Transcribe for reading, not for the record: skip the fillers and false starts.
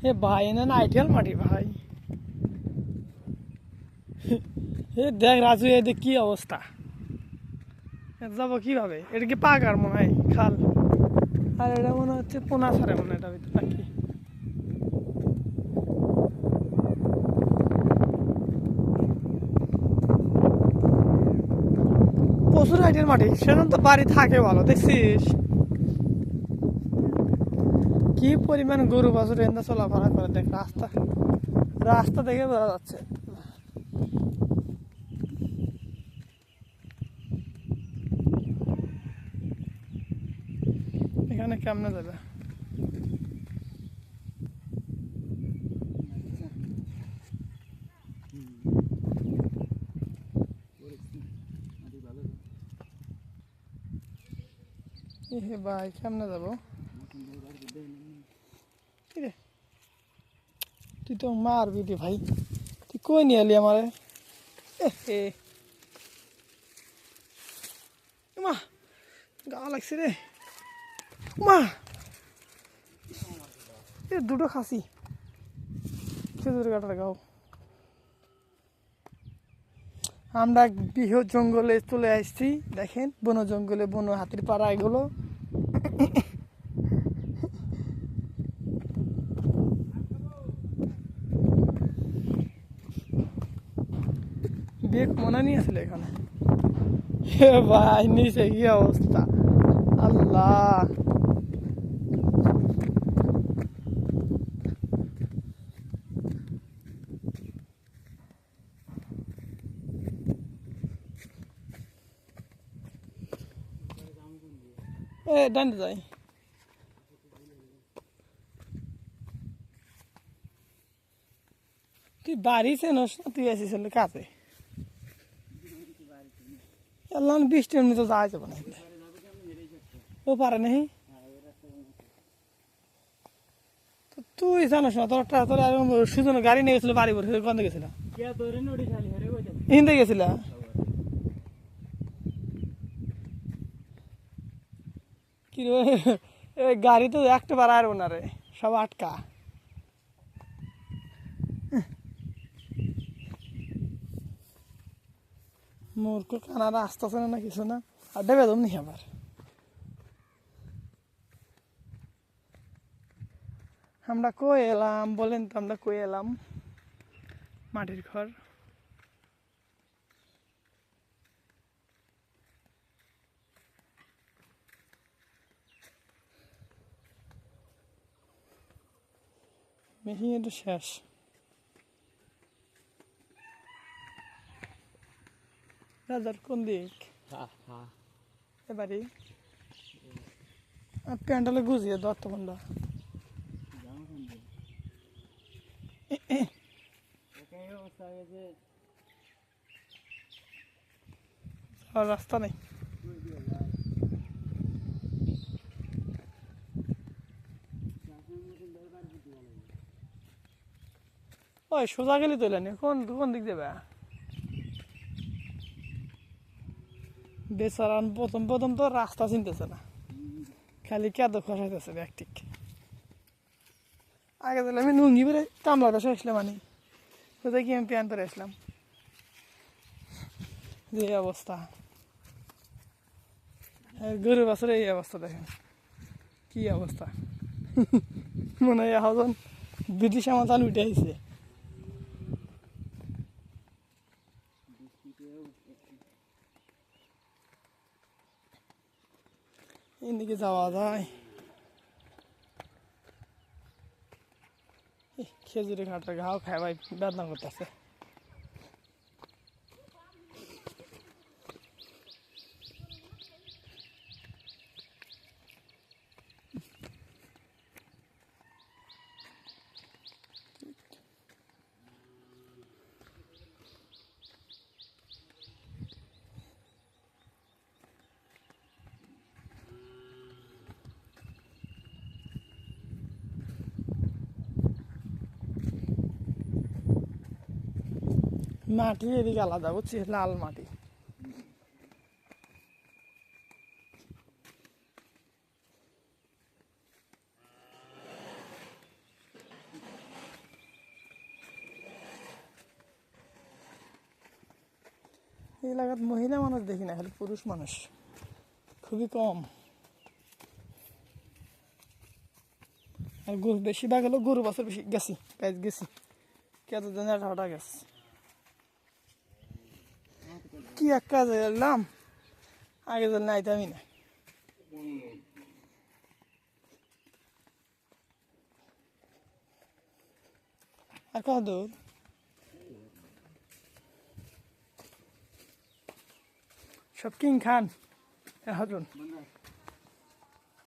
এ ভাই এনে নাইটেল মাটি ভাই। এ দেখ রাজু, এ দেখ কি অবস্থা, যাবো কিভাবে? এটা কি পাকার মনে হয় খাল, আর এটা মনে হচ্ছে পোনা ছাড়ে মনে হয় এটা ভিতরে নাকি। প্রচুর হাইটের মাটি, সেজন্য তো বাড়ি থাকে ভালো। দেখছিস কি পরিমাণ গরু বাছুর এন্দা চলাফেরা করে, দেখ রাস্তা, রাস্তা দেখে বোঝা যাচ্ছে। এখানে কেমনে যাবে? এ ভাই কেমনে যাবো? কিরে তুই তো মারবি রে ভাই, তুই কই নিয়ে এলি আমারে? এ মা, গা লাগছে রে মা। এ দুটো খাসি খেজুর কাটার গাও। আমরা বৃহৎ জঙ্গলে চলে আসছি, দেখেন বন জঙ্গলে বন হাতির পাড়া এগুলো। বেগ মনে নিয়েছিল এখানে। ভাই নিচে কি অবস্থা, আল্লাহ। এ ডান্ডে যাই। তুই বাড়ি চেনস না, তুই আসিস কাছে। এলাম বৃষ্টি এমনি তো যাওয়া যাবে না, ও পারে নাহি। তুই জানোস না, তোর সুজন গাড়ি নিয়ে গেছিল বাড়ি ভরে, গন্ধে গেছিল হিন্দে গেছিল। কি রে গাড়ি তো একটা বার আর না রে, সব আটকা। মূর্খ কানারা আসতেছে না কিছু না, আর দেবে তুমি আবার। আমরা কই এলাম বলেন তো, আমরা কই এলাম? মাটির ঘর। মেশিন তো শেষ। রাজার কোন দিক এবারে? প্যান্ডালে গুজিয়ে দত্ত বন্ধা রাস্তা নেই। ওই সোজা গেলে তো এলেন, কোন কোন দিক যাবে? বেচারান প্রথম প্রথম তো রাস্তা চিনতেছে না, খালি কেদ খসাইতেছে ব্যাগটিক। আগে তাহলে আমি নুঙ্গি বেড়ে কামলা বেসা আসলাম, মানে কোথায় কি আমি প্যান্ট পরে আসলাম। যে অবস্থা, গরু বাছুর এই অবস্থা দেখেন কি অবস্থা। মনে হয় এখন ব্রিটিশ আমল উঠে আসছে। এদিকে যাওয়া যায়, খেজুরি ঘাটের ঘাও খায় ভাই, বেদনা করতেছে। মাটি এদিকে আলাদা বুঝছিস, লাল মাটি। এই এলাকাত মহিলা মানুষ দেখি না, খালি পুরুষ মানুষ খুবই কম। আর গরু বেশিরভাগ হলো গরু বছর বেশি গেছি গেছি কতদিন হঠাৎ গেছে কি এক কাজে এলাম, আগে তো নাইতামই না। আর কত দূর সব কিং খান এখন